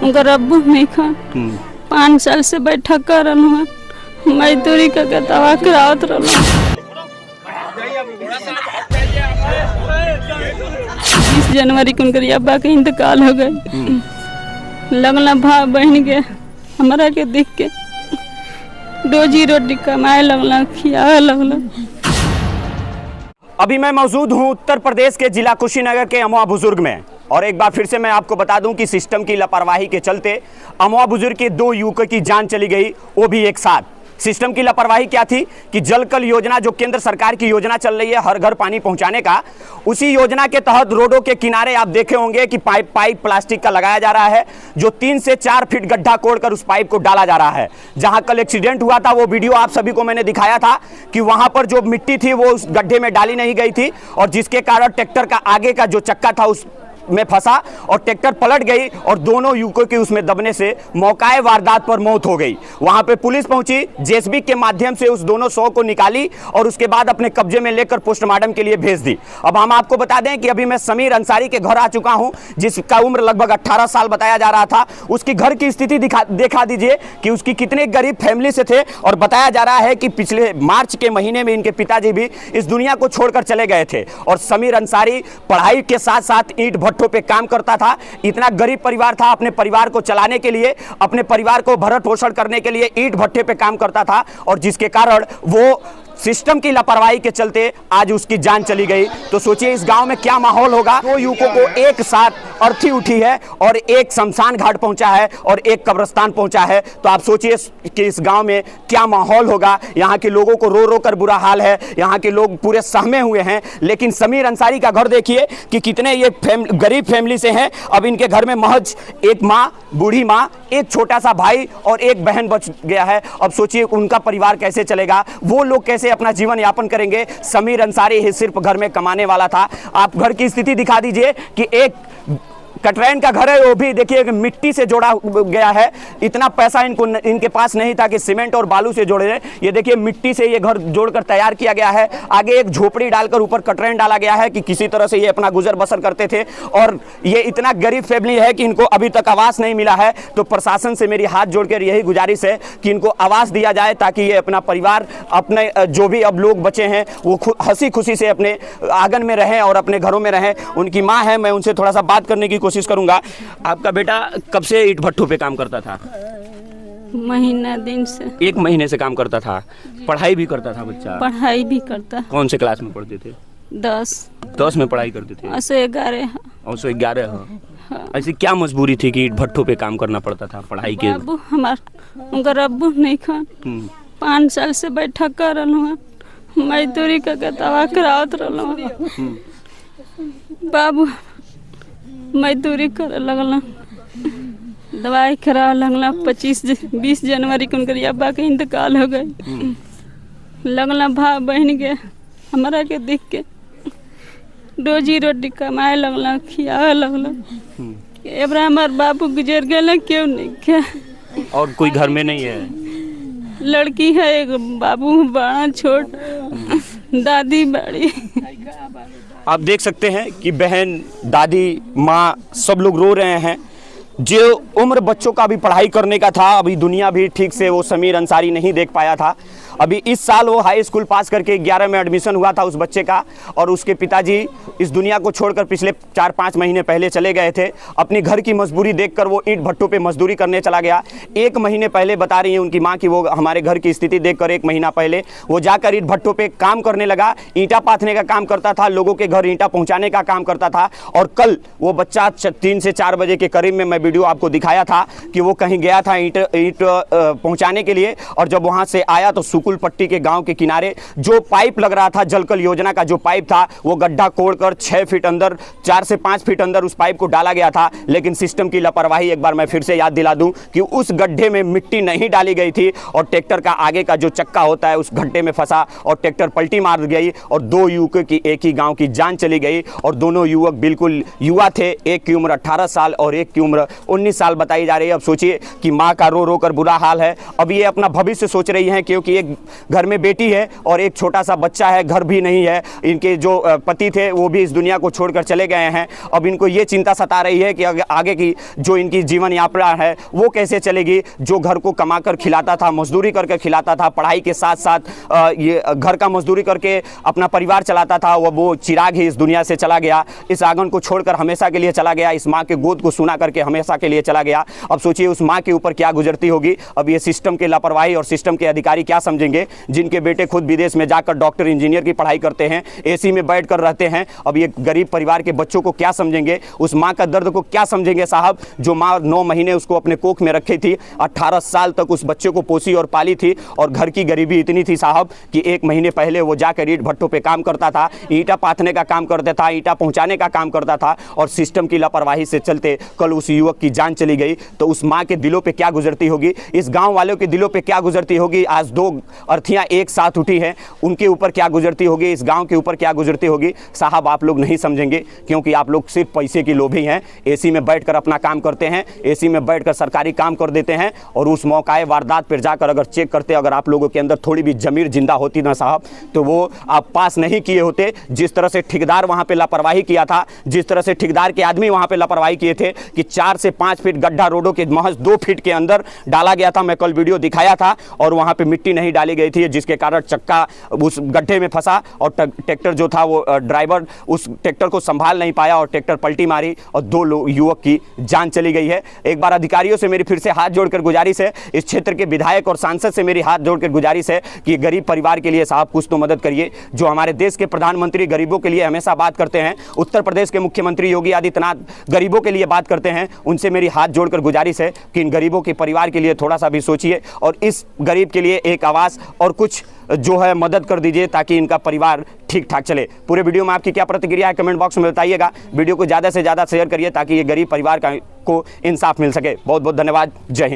उनका रब्बू नहीं खा 5 साल से बैठा कर मजदूरी करके दवा करावत रहा। 20 जनवरी को उनकर अब्बा के इंतकाल हो गए। लगला भाई बहन के हमारा के देख के रोजी रोटी कमाए लगला, खियाए लगला। अभी मैं मौजूद हूं उत्तर प्रदेश के जिला कुशीनगर के अमवा बुजुर्ग में, और एक बार फिर से मैं आपको बता दूं कि सिस्टम की लापरवाही के चलते अमवा बुजुर्ग के 2 युवकों की जान चली गई, वो भी एक साथ। सिस्टम की लापरवाही क्या थी कि जल कल योजना जो केंद्र सरकार की योजना चल रही है हर घर पानी पहुंचाने का, उसी योजना के तहत रोडों के किनारे आप देखे होंगे कि पाइप प्लास्टिक का लगाया जा रहा है, जो 3 से 4 फीट गड्ढा कोड़कर उस पाइप को डाला जा रहा है। जहां कल एक्सीडेंट हुआ था वो वीडियो आप सभी को मैंने दिखाया था कि वहां पर जो मिट्टी थी वो उस गड्ढे में डाली नहीं गई थी, और जिसके कारण ट्रैक्टर का आगे का जो चक्का था उस में फंसा और ट्रैक्टर पलट गई और दोनों युवकों की उसमें दबने से मौकाए वारदात पर मौत हो गई। वहां पे पुलिस पहुंची, जेसीबी के माध्यम से उस दोनों शव को निकाली और उसके बाद अपने कब्जे में लेकर पोस्टमार्टम के लिए भेज दी। अब हम आपको बता दें कि अभी मैं समीर अंसारी के घर आ चुका हूं, जिसका उम्र लगभग 18 साल बताया जा रहा था। उसकी घर की स्थिति देखा दीजिए कि उसकी कितने गरीब फैमिली से थे, और बताया जा रहा है कि पिछले मार्च के महीने में इनके पिताजी भी इस दुनिया को छोड़कर चले गए थे। और समीर अंसारी पढ़ाई के साथ साथ ईंट भट्ठों पे काम करता था। इतना गरीब परिवार था, अपने परिवार को चलाने के लिए, अपने परिवार को भरण पोषण करने के लिए ईंट भट्ठे पे काम करता था, और जिसके कारण वो सिस्टम की लापरवाही के चलते आज उसकी जान चली गई। तो सोचिए इस गांव में क्या माहौल होगा। 2 युवकों को एक साथ अर्थी उठी है, और एक शमशान घाट पहुंचा है और एक कब्रिस्तान पहुंचा है। तो आप सोचिए कि इस गांव में क्या माहौल होगा। यहाँ के लोगों को रो रो कर बुरा हाल है, यहाँ के लोग पूरे सहमे हुए हैं। लेकिन समीर अंसारी का घर देखिए कि कितने ये गरीब फैमिली से हैं। अब इनके घर में महज एक माँ, बूढ़ी माँ, एक छोटा सा भाई और एक बहन बच गया है। अब सोचिए उनका परिवार कैसे चलेगा, वो लोग कैसे अपना जीवन यापन करेंगे। समीर अंसारी ही सिर्फ घर में कमाने वाला था। आप घर की स्थिति दिखा दीजिए कि एक कटरैन का घर है, वो भी देखिए कि मिट्टी से जोड़ा गया है। इतना पैसा इनके पास नहीं था कि सीमेंट और बालू से जोड़े। ये देखिए मिट्टी से ये घर जोड़कर तैयार किया गया है। आगे एक झोपड़ी डालकर ऊपर कटरैन डाला गया है कि किसी तरह से ये अपना गुजर बसर करते थे। और ये इतना गरीब फैमिली है कि इनको अभी तक आवास नहीं मिला है। तो प्रशासन से मेरी हाथ जोड़कर यही गुजारिश है कि इनको आवास दिया जाए, ताकि ये अपना परिवार, अपने जो भी अब लोग बचे हैं वो हंसी खुशी से अपने आंगन में रहें और अपने घरों में रहें। उनकी माँ है, मैं उनसे थोड़ा सा बात करने की कोशिश करूंगा। आपका बेटा कब से ईंट भट्ठों पे काम करता था? महीना दिन से। 1 महीने से काम करता था। पढ़ाई भी करता था बच्चा? पढ़ाई भी करता। कौन से क्लास में पढ़ते थे? 10 में पढ़ाई करते थे। 11 हाँ। ऐसी क्या मजबूरी थी कि ईंट भट्ठों पे काम करना पड़ता था पढ़ाई के? उनका रब्बू नहीं खा 5 साल से बैठा कर मजदूरी करके दवा करावत रहा। बाबू मजदूरी करे लगला, दवाई खराब लगला। 20 जनवरी को उनकर अब्बा के इंतकाल हो गए। लगला भाई बहन के हमारा के देख के रोजी रोटी कमाए लगला, खियाए लगला। एबरा हमार बाबू गुजर गए, क्यों नहीं क्या? और कोई घर में नहीं है? लड़की है एक, बाबू बड़ा छोट, दादी बड़ी। आप देख सकते हैं कि बहन, दादी, माँ सब लोग रो रहे हैं। जो उम्र बच्चों का भी पढ़ाई करने का था, अभी दुनिया भी ठीक से वो समीर अंसारी नहीं देख पाया था। अभी इस साल वो हाई स्कूल पास करके 11 में एडमिशन हुआ था उस बच्चे का, और उसके पिताजी इस दुनिया को छोड़कर पिछले 4-5 महीने पहले चले गए थे। अपनी घर की मजबूरी देखकर वो ईंट भट्टों पे मजदूरी करने चला गया। 1 महीने पहले बता रही है उनकी माँ कि वो हमारे घर की स्थिति देखकर 1 महीना पहले वो जाकर ईंट भट्टों पे काम करने लगा। ईंटा पाथने का काम करता था, लोगों के घर ईंटा पहुँचाने का काम करता था। और कल वो बच्चा 3 से 4 बजे के करीब में मैं वीडियो आपको दिखाया था कि वो कहीं गया था ईंट पहुँचाने के लिए, और जब वहाँ से आया तो सुकुल पट्टी के गांव के किनारे जो पाइप लग रहा था, जल कल योजना का जो पाइप था, वो गड्ढा कोड़कर 6 फीट अंदर, 4 से 5 फीट अंदर उस पाइप को डाला गया था। लेकिन सिस्टम की लापरवाही, एक बार मैं फिर से याद दिला दूं कि उस गड्ढे में मिट्टी नहीं डाली गई थी, और ट्रैक्टर का आगे का जो चक्का होता है उस गड्ढे में फंसा और ट्रैक्टर पलटी मार गई, और 2 युवकों की एक ही गाँव की जान चली गई। और दोनों युवक बिल्कुल युवा थे, एक की उम्र 18 साल और एक की उम्र 19 साल बताई जा रही है। अब सोचिए कि माँ का रो रो कर बुरा हाल है। अब ये अपना भविष्य सोच रही हैं, क्योंकि एक एक घर में बेटी है और एक छोटा सा बच्चा है, घर भी नहीं है। इनके जो पति थे वो भी इस दुनिया को छोड़कर चले गए हैं। अब इनको ये चिंता सता रही है कि आगे की जो इनकी जीवन यात्रा है वो कैसे चलेगी। जो घर को कमाकर खिलाता था, मजदूरी करके खिलाता था, पढ़ाई के साथ साथ ये घर का मजदूरी करके अपना परिवार चलाता था, वो चिराग ही इस दुनिया से चला गया। इस आंगन को छोड़कर हमेशा के लिए चला गया, इस माँ के गोद को सुना करके हमेशा के लिए चला गया। अब सोचिए उस माँ के ऊपर क्या गुजरती होगी। अब ये सिस्टम की लापरवाही और सिस्टम के अधिकारी क्या समझेंगे, जिनके बेटे खुद विदेश में जाकर डॉक्टर इंजीनियर की पढ़ाई करते हैं, एसी में बैठ कर रहते हैं। अब ये गरीब परिवार के बच्चों को क्या समझेंगे, उस माँ का दर्द को क्या समझेंगे साहब, जो माँ 9 महीने उसको अपने कोख में रखी थी, 18 साल तक उस बच्चे को पोसी और पाली थी। और घर की गरीबी इतनी थी साहब कि 1 महीने पहले वो जाकर ईंट भट्टों पे काम करता था, ईंटा पाथने का काम करता था, ईंटा पहुंचाने का काम करता था। और सिस्टम की लापरवाही से चलते कल उस युवक की जान चली गई। तो उस माँ के दिलों पे क्या गुजरती होगी, इस गांव वालों के दिलों पे क्या गुजरती होगी। आज 2 अर्थियां एक साथ उठी हैं, उनके ऊपर क्या गुजरती होगी, इस गांव के ऊपर क्या गुजरती होगी साहब। आप लोग नहीं समझेंगे क्योंकि आप लोग सिर्फ पैसे के लोभी हैं। एसी में बैठकर अपना काम करते हैं, एसी में बैठकर सरकारी काम कर देते हैं। और उस मौकाए वारदात पर जाकर अगर चेक करते, अगर आप लोगों के अंदर थोड़ी भी जमीर जिंदा होती ना साहब, तो वो आप पास नहीं किए होते। जिस तरह से ठेकेदार वहां पे लापरवाही किया था, जिस तरह से ठेकेदार के आदमी वहां पे लापरवाही किए थे कि 4 से 5 फीट गड्ढा रोडों के महज 2 फीट के अंदर डाला गया था। मैं कल वीडियो दिखाया था और वहां पे मिट्टी नहीं डाली गई थी, जिसके कारण चक्का उस गड्ढे में फंसा और ट्रैक्टर जो था वो ड्राइवर उस ट्रैक्टर को संभाल नहीं पाया और ट्रैक्टर पलटी मारी और 2 युवक की जान चली गई है। एक बार अधिकारियों से मेरी फिर से हाथ जोड़कर गुजारिश है, इस क्षेत्र के विधायक और सांसद से मेरी हाथ जोड़कर गुजारिश है कि गरीब परिवार के लिए साहब कुछ तो मदद करिए। जो हमारे देश के प्रधानमंत्री गरीबों के लिए हमेशा बात करते हैं, उत्तर प्रदेश के मुख्यमंत्री योगी आदित्यनाथ गरीबों के लिए बात करते हैं, उनसे मेरी हाथ जोड़कर गुजारिश है कि इन गरीबों के परिवार के लिए थोड़ा सा भी सोचिए और इस गरीब के लिए एक आवास और कुछ जो है मदद कर दीजिए ताकि इनका परिवार ठीक ठाक चले। पूरे वीडियो में आपकी क्या प्रतिक्रिया है कमेंट बॉक्स में बताइएगा। वीडियो को ज़्यादा से ज़्यादा शेयर करिए ताकि ये गरीब परिवार को इंसाफ मिल सके। बहुत बहुत धन्यवाद। जय हिंद।